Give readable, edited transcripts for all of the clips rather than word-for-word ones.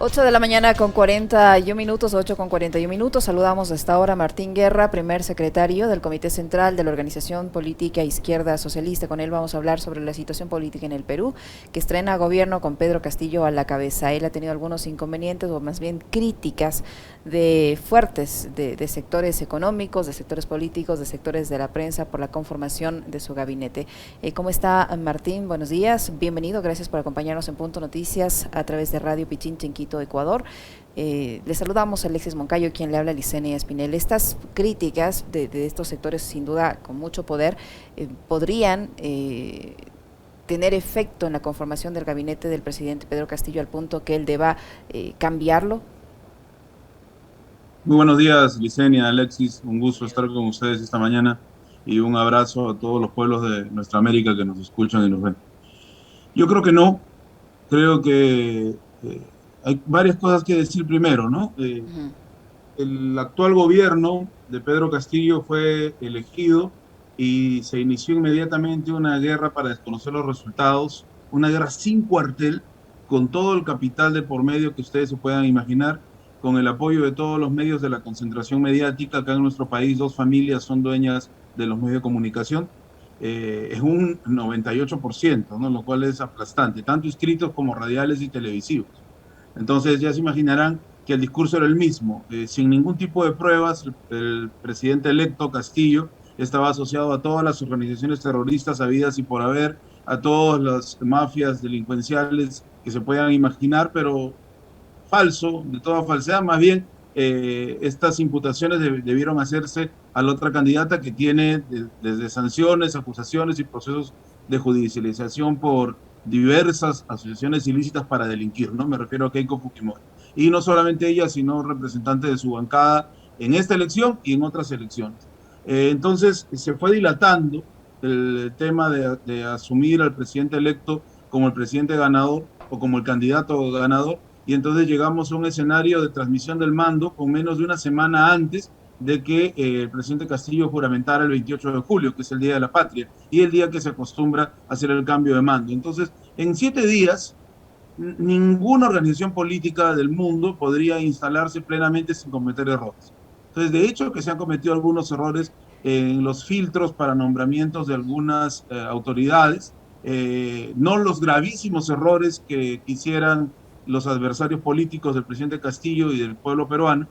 8 de la mañana con 41 minutos, 8 con 41 minutos. Saludamos a esta hora a Martín Guerra, primer secretario del Comité Central de la Organización Política Izquierda Socialista. Con él vamos a hablar sobre la situación política en el Perú, que estrena gobierno con Pedro Castillo a la cabeza. Él ha tenido algunos inconvenientes, o más bien críticas fuertes de sectores económicos, de sectores políticos, de sectores de la prensa por la conformación de su gabinete. ¿Cómo está, Martín? Buenos días, bienvenido, gracias por acompañarnos en Punto Noticias a través de Radio Pichincha en Quito, Ecuador. Le saludamos a Alexis Moncayo, quien le habla a Licenia Espinel. Estas críticas de estos sectores, sin duda con mucho poder, podrían tener efecto en la conformación del gabinete del presidente Pedro Castillo, al punto que él deba cambiarlo. Muy buenos días, Licenia, Alexis. Un gusto estar con ustedes esta mañana y un abrazo a todos los pueblos de nuestra América que nos escuchan y nos ven. Yo creo que no. Creo que hay varias cosas que decir primero, ¿no? Uh-huh. El actual gobierno de Pedro Castillo fue elegido y se inició inmediatamente una guerra para desconocer los resultados, una guerra sin cuartel, con todo el capital de por medio que ustedes se puedan imaginar, con el apoyo de todos los medios de la concentración mediática. Acá en nuestro país, dos familias son dueñas de los medios de comunicación. Es un 98%, ¿no? Lo cual es aplastante, tanto escritos como radiales y televisivos. Entonces ya se imaginarán que el discurso era el mismo. Sin ningún tipo de pruebas, el presidente electo Castillo estaba asociado a todas las organizaciones terroristas habidas y por haber, a todas las mafias delincuenciales que se puedan imaginar, pero falso, de toda falsedad. Más bien, estas imputaciones debieron hacerse a la otra candidata que tiene desde sanciones, acusaciones y procesos de judicialización por diversas asociaciones ilícitas para delinquir, ¿no? Me refiero a Keiko Fujimori. Y no solamente ella, sino representantes de su bancada en esta elección y en otras elecciones. Entonces, se fue dilatando el tema de asumir al presidente electo como el presidente ganador o como el candidato ganador, y entonces llegamos a un escenario de transmisión del mando con menos de una semana antes de que el presidente Castillo juramentara el 28 de julio, que es el Día de la Patria, y el día que se acostumbra a hacer el cambio de mando. Entonces, en 7 días, ninguna organización política del mundo podría instalarse plenamente sin cometer errores. Entonces, de hecho, que se han cometido algunos errores en los filtros para nombramientos de algunas autoridades, no los gravísimos errores que quisieran los adversarios políticos del presidente Castillo y del pueblo peruano.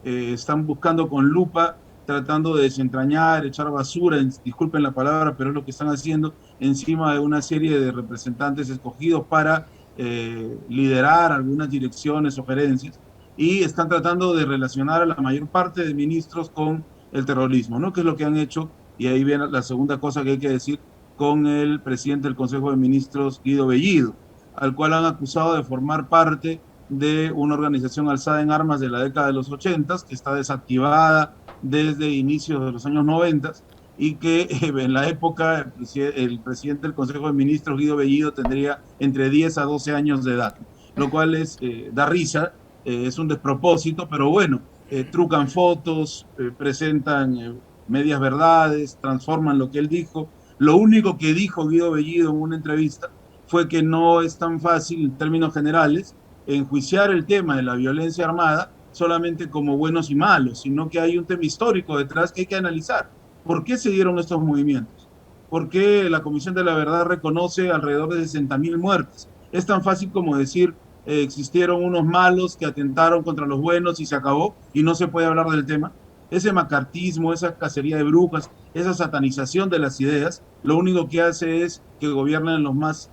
Están buscando con lupa, tratando de desentrañar, echar basura, disculpen la palabra, pero es lo que están haciendo encima de una serie de representantes escogidos para liderar algunas direcciones o gerencias, y están tratando de relacionar a la mayor parte de ministros con el terrorismo, ¿no? Que es lo que han hecho, y ahí viene la segunda cosa que hay que decir, con el presidente del Consejo de Ministros, Guido Bellido, al cual han acusado de formar parte de una organización alzada en armas de la década de los 80, que está desactivada desde inicios de los años 90, y que en la época el presidente del Consejo de Ministros, Guido Bellido, tendría entre 10 a 12 años de edad, lo cual da risa, es un despropósito, pero bueno, trucan fotos, presentan medias verdades, transforman lo que él dijo. Lo único que dijo Guido Bellido en una entrevista fue que no es tan fácil, en términos generales, enjuiciar el tema de la violencia armada solamente como buenos y malos, sino que hay un tema histórico detrás que hay que analizar. ¿Por qué se dieron estos movimientos? ¿Por qué la Comisión de la Verdad reconoce alrededor de 60.000 muertes? Es tan fácil como decir, existieron unos malos que atentaron contra los buenos y se acabó, y no se puede hablar del tema. Ese macartismo, esa cacería de brujas, esa satanización de las ideas, lo único que hace es que gobiernen los más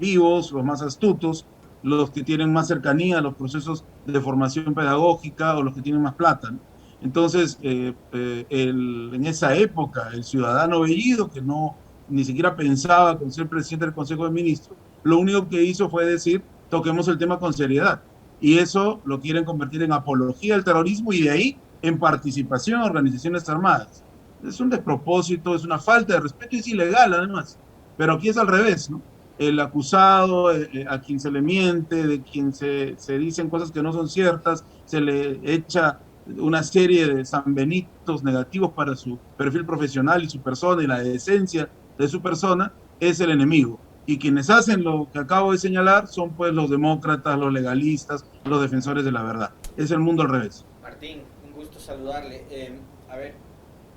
vivos, los más astutos, los que tienen más cercanía a los procesos de formación pedagógica o los que tienen más plata, ¿no? Entonces, en esa época, el ciudadano Bellido, que no ni siquiera pensaba con ser presidente del Consejo de Ministros, lo único que hizo fue decir, toquemos el tema con seriedad. Y eso lo quieren convertir en apología del terrorismo, y de ahí en participación en organizaciones armadas. Es un despropósito, es una falta de respeto y es ilegal además. Pero aquí es al revés, ¿no? El acusado, a quien se le miente, de quien se dicen cosas que no son ciertas, se le echa una serie de sanbenitos negativos para su perfil profesional y su persona y la decencia de su persona, es el enemigo. Y quienes hacen lo que acabo de señalar son pues los demócratas, los legalistas, los defensores de la verdad. Es el mundo al revés. Martín, un gusto saludarle. A ver,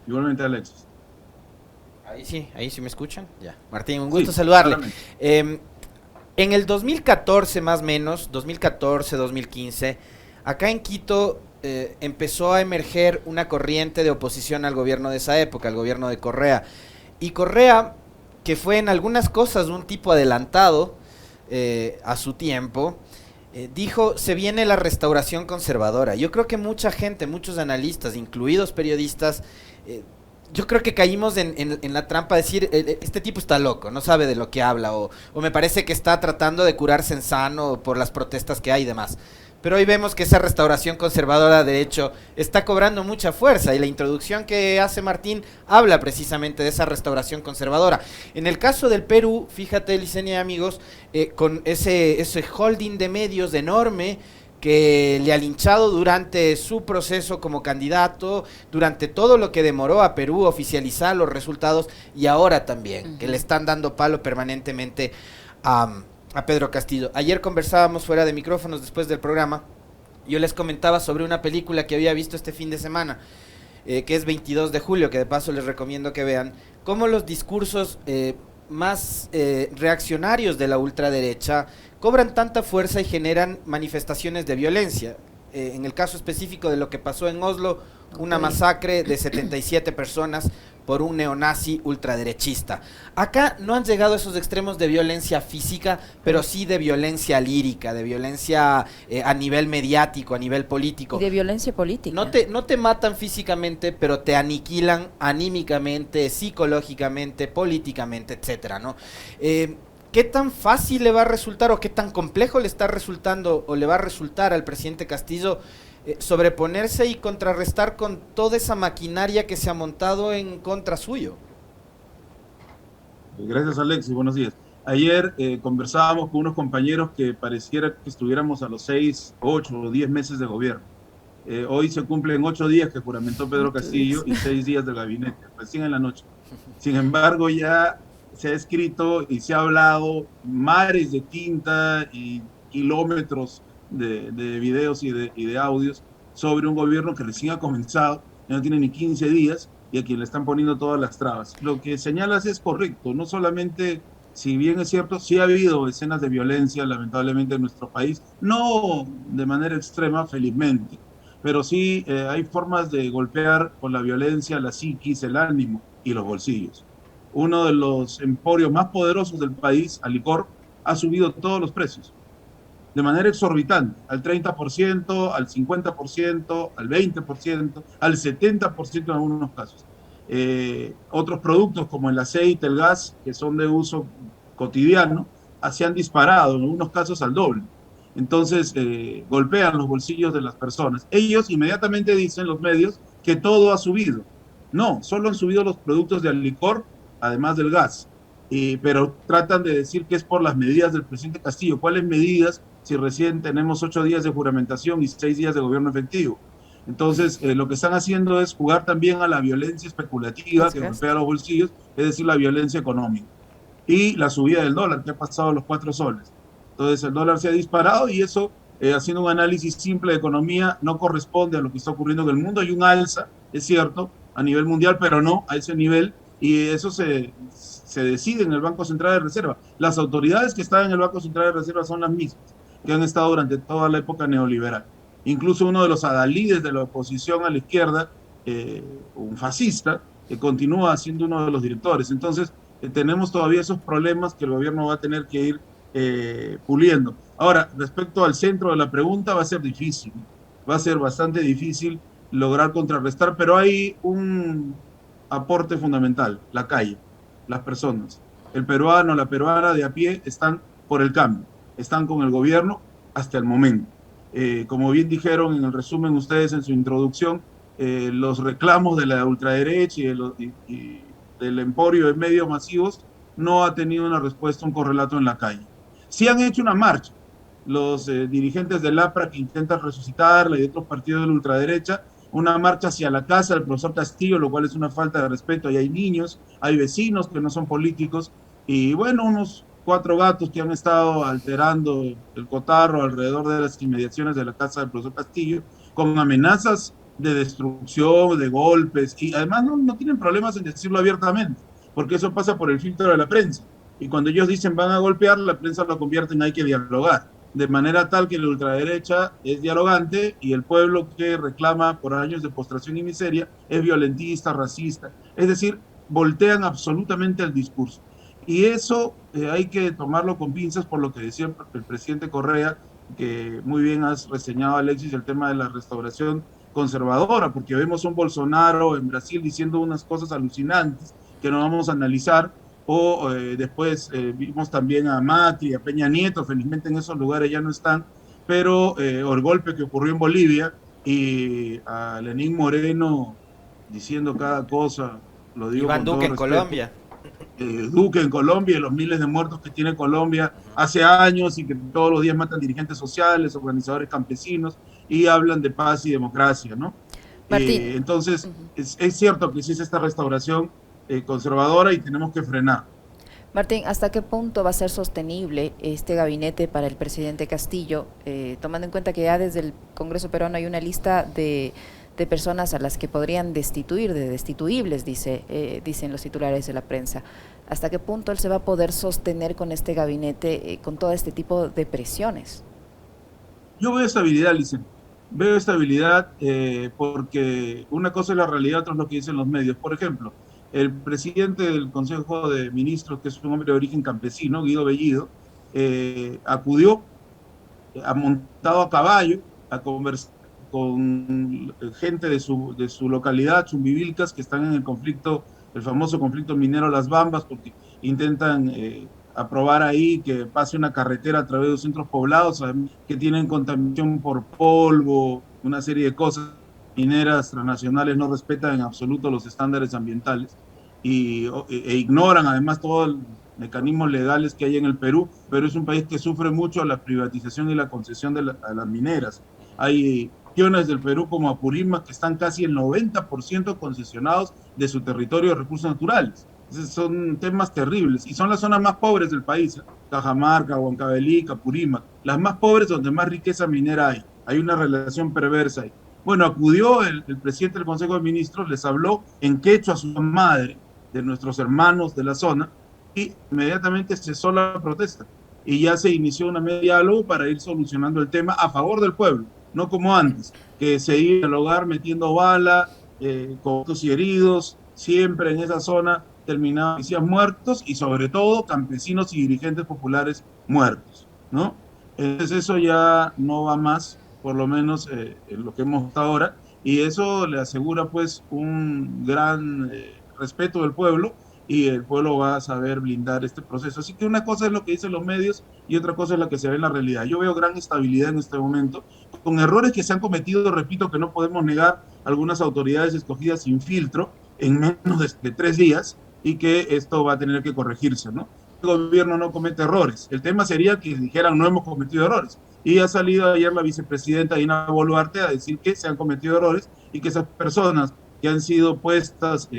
Igualmente, Alexis. ahí sí me escuchan. Ya. Martín, un gusto Sí, saludarle. claramente. En el 2014 más o menos, 2014, 2015, acá en Quito empezó a emerger una corriente de oposición al gobierno de esa época, al gobierno de Correa. Y Correa, que fue en algunas cosas un tipo adelantado a su tiempo, dijo, se viene la restauración conservadora. Yo creo que mucha gente, muchos analistas, incluidos periodistas, yo creo que caímos en la trampa de decir, este tipo está loco, no sabe de lo que habla, o me parece que está tratando de curarse en sano por las protestas que hay y demás. Pero hoy vemos que esa restauración conservadora, de hecho, está cobrando mucha fuerza, y la introducción que hace Martín habla precisamente de esa restauración conservadora. En el caso del Perú, fíjate, Licenia y amigos, con ese holding de medios enorme que le ha linchado durante su proceso como candidato, durante todo lo que demoró a Perú oficializar los resultados, y ahora también, que le están dando palo permanentemente a Pedro Castillo. Ayer conversábamos fuera de micrófonos después del programa. Yo les comentaba sobre una película que había visto este fin de semana, que es 22 de julio, que de paso les recomiendo que vean, cómo los discursos más reaccionarios de la ultraderecha cobran tanta fuerza y generan manifestaciones de violencia. En el caso específico de lo que pasó en Oslo, una masacre de 77 personas por un neonazi ultraderechista. Acá no han llegado a esos extremos de violencia física, pero sí de violencia lírica, de violencia a nivel mediático, a nivel político. Y de violencia política. No te matan físicamente, pero te aniquilan anímicamente, psicológicamente, políticamente, etcétera, ¿no? ¿Qué tan fácil le va a resultar o qué tan complejo le está resultando o le va a resultar al presidente Castillo sobreponerse y contrarrestar con toda esa maquinaria que se ha montado en contra suyo? Gracias, Alexis. Buenos días. Ayer conversábamos con unos compañeros que pareciera que estuviéramos a los 6, 8 o 10 meses de gobierno. Hoy se cumplen 8 días que juramentó Pedro Castillo y 6 días del gabinete, recién en la noche. Sin embargo, ya se ha escrito y se ha hablado mares de tinta y kilómetros de videos y de audios sobre un gobierno que recién ha comenzado, ya no tiene ni 15 días y a quien le están poniendo todas las trabas. Lo que señalas es correcto, no solamente, si bien es cierto, sí ha habido escenas de violencia lamentablemente en nuestro país, no de manera extrema, felizmente, pero sí hay formas de golpear con la violencia la psiquis, el ánimo y los bolsillos. Uno de los emporios más poderosos del país, Alicor, ha subido todos los precios de manera exorbitante, al 30%, al 50%, al 20%, al 70% en algunos casos. Otros productos como el aceite, el gas, que son de uso cotidiano, se han disparado, en algunos casos al doble. Entonces, golpean los bolsillos de las personas. Ellos inmediatamente dicen, los medios, que todo ha subido. No, solo han subido los productos de Alicor, además del gas. Pero tratan de decir que es por las medidas del presidente Castillo. ¿Cuáles medidas si recién tenemos 8 días de juramentación y 6 días de gobierno efectivo? Entonces, lo que están haciendo es jugar también a la violencia especulativa que golpea los bolsillos, es decir, la violencia económica. Y la subida del dólar, que ha pasado a los 4 soles. Entonces, el dólar se ha disparado y eso, haciendo un análisis simple de economía, no corresponde a lo que está ocurriendo en el mundo. Hay un alza, es cierto, a nivel mundial, pero no a ese nivel. Y eso se decide en el Banco Central de Reserva. Las autoridades que están en el Banco Central de Reserva son las mismas que han estado durante toda la época neoliberal. Incluso uno de los adalides de la oposición a la izquierda, un fascista, que continúa siendo uno de los directores. Entonces, tenemos todavía esos problemas que el gobierno va a tener que ir puliendo. Ahora, respecto al centro de la pregunta, va a ser difícil, va a ser bastante difícil lograr contrarrestar, pero hay un aporte fundamental, la calle, las personas. El peruano, la peruana de a pie están por el cambio, están con el gobierno hasta el momento. Como bien dijeron en el resumen ustedes en su introducción, los reclamos de la ultraderecha y del emporio de medios masivos no ha tenido una respuesta, un correlato en la calle. Sí han hecho una marcha, los dirigentes del APRA que intentan resucitarla y de otros partidos de la ultraderecha, una marcha hacia la casa del profesor Castillo, lo cual es una falta de respeto. Ahí hay niños, hay vecinos que no son políticos, y bueno, unos 4 gatos que han estado alterando el cotarro alrededor de las inmediaciones de la casa del profesor Castillo, con amenazas de destrucción, de golpes, y además no tienen problemas en decirlo abiertamente, porque eso pasa por el filtro de la prensa. Y cuando ellos dicen van a golpear, la prensa lo convierte en hay que dialogar, de manera tal que la ultraderecha es dialogante y el pueblo que reclama por años de postración y miseria es violentista, racista. Es decir, voltean absolutamente el discurso. Y eso hay que tomarlo con pinzas por lo que decía el presidente Correa, que muy bien has reseñado, Alexis, el tema de la restauración conservadora, porque vemos a un Bolsonaro en Brasil diciendo unas cosas alucinantes que no vamos a analizar, o después vimos también a Macri, a Peña Nieto, felizmente en esos lugares ya no están, pero o el golpe que ocurrió en Bolivia y a Lenín Moreno diciendo cada cosa, lo digo Iván con todo Duque en respeto. Colombia. Duque en Colombia y los miles de muertos que tiene Colombia hace años y que todos los días matan dirigentes sociales, organizadores campesinos y hablan de paz y democracia, ¿no? Martín. Entonces, es cierto que existe esta restauración conservadora y tenemos que frenar. Martín, ¿hasta qué punto va a ser sostenible este gabinete para el presidente Castillo, tomando en cuenta que ya desde el Congreso peruano hay una lista de personas a las que podrían destituir, de destituibles, dicen los titulares de la prensa? ¿Hasta qué punto él se va a poder sostener con este gabinete, con todo este tipo de presiones? Yo veo estabilidad, Licen. Veo estabilidad porque una cosa es la realidad, otra es lo que dicen los medios. Por ejemplo, el presidente del Consejo de Ministros, que es un hombre de origen campesino, Guido Bellido, acudió, ha montado a caballo, a conversar con gente de su localidad, Chumbivilcas, que están en el conflicto, el famoso conflicto minero Las Bambas, porque intentan aprobar ahí que pase una carretera a través de los centros poblados, que tienen contaminación por polvo, una serie de cosas. Mineras transnacionales no respetan en absoluto los estándares ambientales e ignoran además todos los mecanismos legales que hay en el Perú, pero es un país que sufre mucho la privatización y la concesión a las mineras. Hay regiones del Perú como Apurímac que están casi el 90% concesionados de su territorio de recursos naturales. Entonces son temas terribles y son las zonas más pobres del país, Cajamarca, Huancavelica, Apurímac, las más pobres donde más riqueza minera hay. Hay una relación perversa ahí. Bueno, acudió el presidente del Consejo de Ministros, les habló en quechua a su madre, de nuestros hermanos de la zona, y inmediatamente cesó la protesta. Y ya se inició una mesa de diálogo para ir solucionando el tema a favor del pueblo, no como antes, que se iba al hogar metiendo bala, con muertos y heridos, siempre en esa zona terminaban policías muertos y sobre todo campesinos y dirigentes populares muertos, ¿no? Entonces eso ya no va más, por lo menos en lo que hemos visto ahora, y eso le asegura pues un gran respeto del pueblo, y el pueblo va a saber blindar este proceso. Así que una cosa es lo que dicen los medios y otra cosa es la que se ve en la realidad. Yo veo gran estabilidad en este momento, con errores que se han cometido, repito, que no podemos negar, algunas autoridades escogidas sin filtro en menos de 3 días, y que esto va a tener que corregirse, ¿no? El gobierno no comete errores. El tema sería que dijeran no hemos cometido errores. Y ha salido ayer la vicepresidenta Dina Boluarte a decir que se han cometido errores y que esas personas que han sido puestas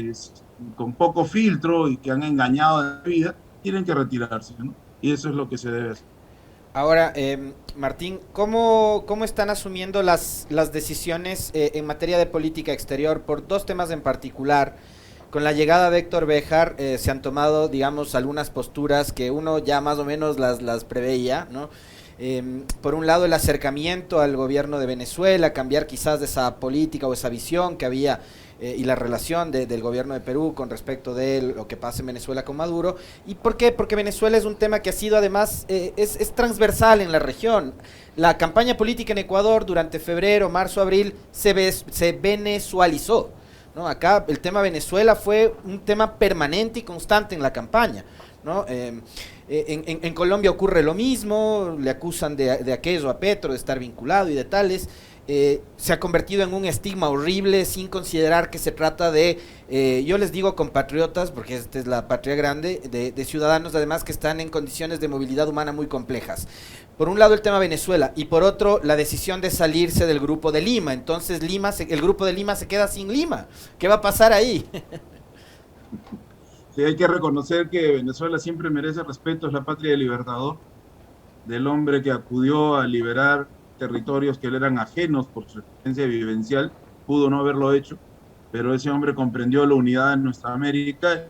con poco filtro y que han engañado a la vida, tienen que retirarse, ¿no? Y eso es lo que se debe hacer. Ahora, Martín, ¿cómo están asumiendo las decisiones en materia de política exterior por 2 temas en particular? Con la llegada de Héctor Béjar se han tomado, digamos, algunas posturas que uno ya más o menos las preveía, ¿no? Por un lado, el acercamiento al gobierno de Venezuela, cambiar quizás de esa política o esa visión que había y la relación del gobierno de Perú con respecto de lo que pasa en Venezuela con Maduro. ¿Y por qué? Porque Venezuela es un tema que ha sido además, es transversal en la región. La campaña política en Ecuador durante febrero, marzo, abril se venezualizó, ¿no? Acá el tema Venezuela fue un tema permanente y constante en la campaña, ¿no? En Colombia ocurre lo mismo, le acusan de aquello a Petro, de estar vinculado y de tales. Se ha convertido en un estigma horrible sin considerar que se trata de, yo les digo compatriotas, porque esta es la patria grande, de ciudadanos además que están en condiciones de movilidad humana muy complejas. Por un lado el tema Venezuela y por otro la decisión de salirse del Grupo de Lima. Entonces el Grupo de Lima se queda sin Lima. ¿Qué va a pasar ahí? Sí, hay que reconocer que Venezuela siempre merece respeto, es la patria del libertador, del hombre que acudió a liberar territorios que le eran ajenos por su experiencia vivencial, pudo no haberlo hecho, pero ese hombre comprendió la unidad de nuestra América.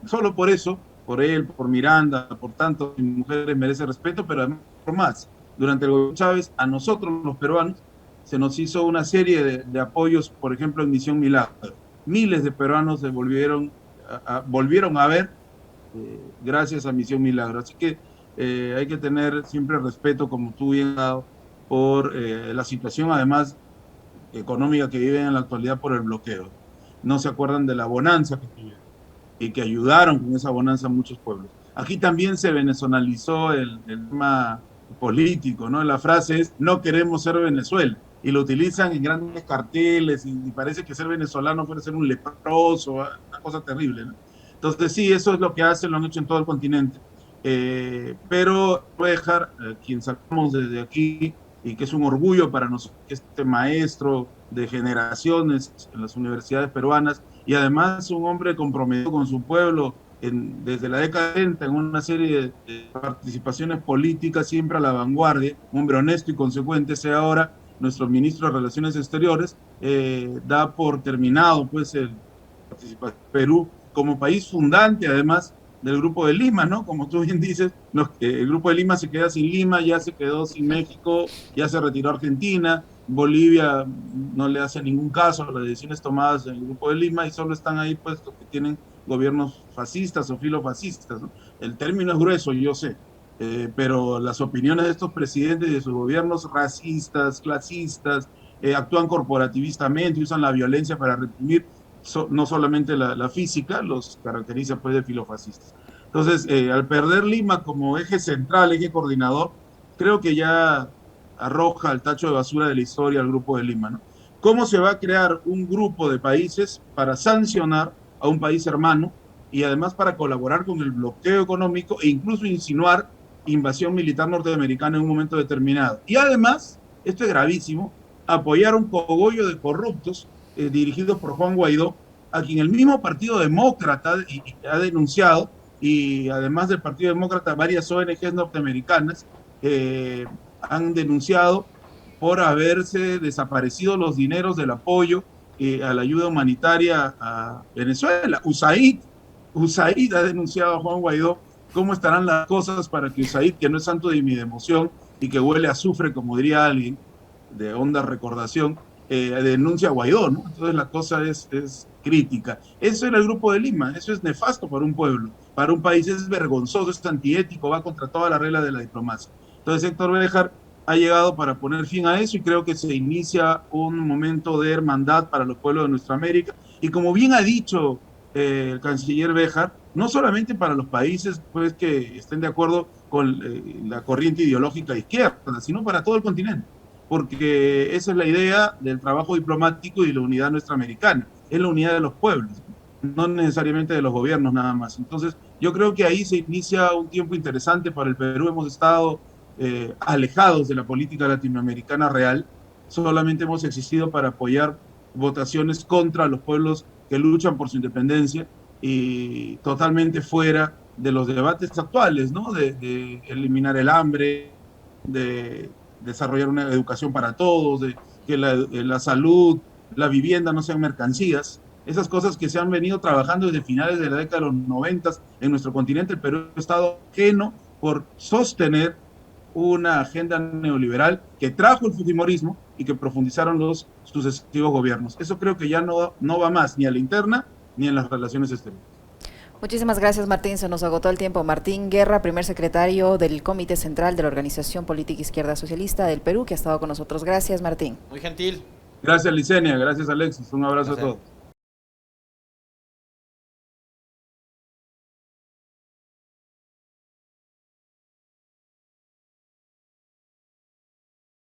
Solo por eso, por él, por Miranda, por tantas mujeres merece respeto, pero además por más. Durante el gobierno de Chávez, a nosotros los peruanos, se nos hizo una serie de apoyos, por ejemplo, en Misión Milagro. Miles de peruanos se volvieron a ver gracias a Misión Milagro. Así que hay que tener siempre respeto, como tú bien has dado, por la situación, además, económica que viven en la actualidad por el bloqueo. No se acuerdan de la bonanza que tuvieron y que ayudaron con esa bonanza a muchos pueblos. Aquí también se venezolizó el tema político, ¿no? La frase es, no queremos ser Venezuela, y lo utilizan en grandes carteles, y parece que ser venezolano fuera ser un leproso, una cosa terrible, ¿no? Entonces sí, eso es lo que hacen, lo han hecho en todo el continente. Pero voy a dejar quien sacamos desde aquí, y que es un orgullo para nosotros, este maestro de generaciones en las universidades peruanas, y además un hombre comprometido con su pueblo desde la década de 70 en una serie de participaciones políticas siempre a la vanguardia, un hombre honesto y consecuente, sea ahora nuestro ministro de Relaciones Exteriores, da por terminado pues el participación de Perú como país fundante, además del Grupo de Lima, ¿no? Como tú bien dices, el Grupo de Lima se queda sin Lima, ya se quedó sin México, ya se retiró Argentina, Bolivia no le hace ningún caso a las decisiones tomadas en el Grupo de Lima, y solo están ahí pues los que tienen gobiernos fascistas o filofascistas, ¿no? El término es grueso, yo sé, pero las opiniones de estos presidentes y de sus gobiernos racistas, clasistas, actúan corporativistamente, usan la violencia para reprimir, no solamente la física, los caracteriza pues de filofascistas. Entonces, al perder Lima como eje central, eje coordinador, creo que ya arroja al tacho de basura de la historia al Grupo de Lima, ¿no? ¿Cómo se va a crear un grupo de países para sancionar a un país hermano y además para colaborar con el bloqueo económico e incluso insinuar invasión militar norteamericana en un momento determinado? Y además, esto es gravísimo, apoyar un cogollo de corruptos dirigidos por Juan Guaidó, a quien el mismo Partido Demócrata ha denunciado, y además del Partido Demócrata, varias ONGs norteamericanas han denunciado por haberse desaparecido los dineros del apoyo a la ayuda humanitaria a Venezuela. USAID ha denunciado a Juan Guaidó. ¿Cómo estarán las cosas para que USAID, que no es santo de mi devoción y que huele a azufre, como diría alguien de honda recordación, denuncia a Guaidó, ¿no? Entonces la cosa es crítica. Eso era el Grupo de Lima, eso es nefasto para un pueblo, para un país, es vergonzoso, es antiético, va contra toda la regla de la diplomacia. Entonces Héctor Béjar ha llegado para poner fin a eso, y creo que se inicia un momento de hermandad para los pueblos de nuestra América, y como bien ha dicho el canciller Béjar, no solamente para los países pues, que estén de acuerdo con la corriente ideológica izquierda, sino para todo el continente, porque esa es la idea del trabajo diplomático y la unidad nuestra americana, es la unidad de los pueblos, no necesariamente de los gobiernos nada más. Entonces yo creo que ahí se inicia un tiempo interesante para el Perú. Hemos estado alejados de la política latinoamericana real, solamente hemos existido para apoyar votaciones contra los pueblos que luchan por su independencia, y totalmente fuera de los debates actuales, ¿no? De eliminar el hambre, de desarrollar una educación para todos, de que la salud, la vivienda no sean mercancías. Esas cosas que se han venido trabajando desde finales de la década de los 90 en nuestro continente. El Perú ha estado ajeno por sostener una agenda neoliberal que trajo el fujimorismo y que profundizaron los sucesivos gobiernos. Eso creo que ya no va más, ni a la interna ni en las relaciones exteriores. Muchísimas gracias, Martín. Se nos agotó el tiempo. Martín Guerra, primer secretario del Comité Central de la Organización Política Izquierda Socialista del Perú, que ha estado con nosotros. Gracias, Martín. Muy gentil. Gracias, Licenia. Gracias, Alexis. Un abrazo a todos.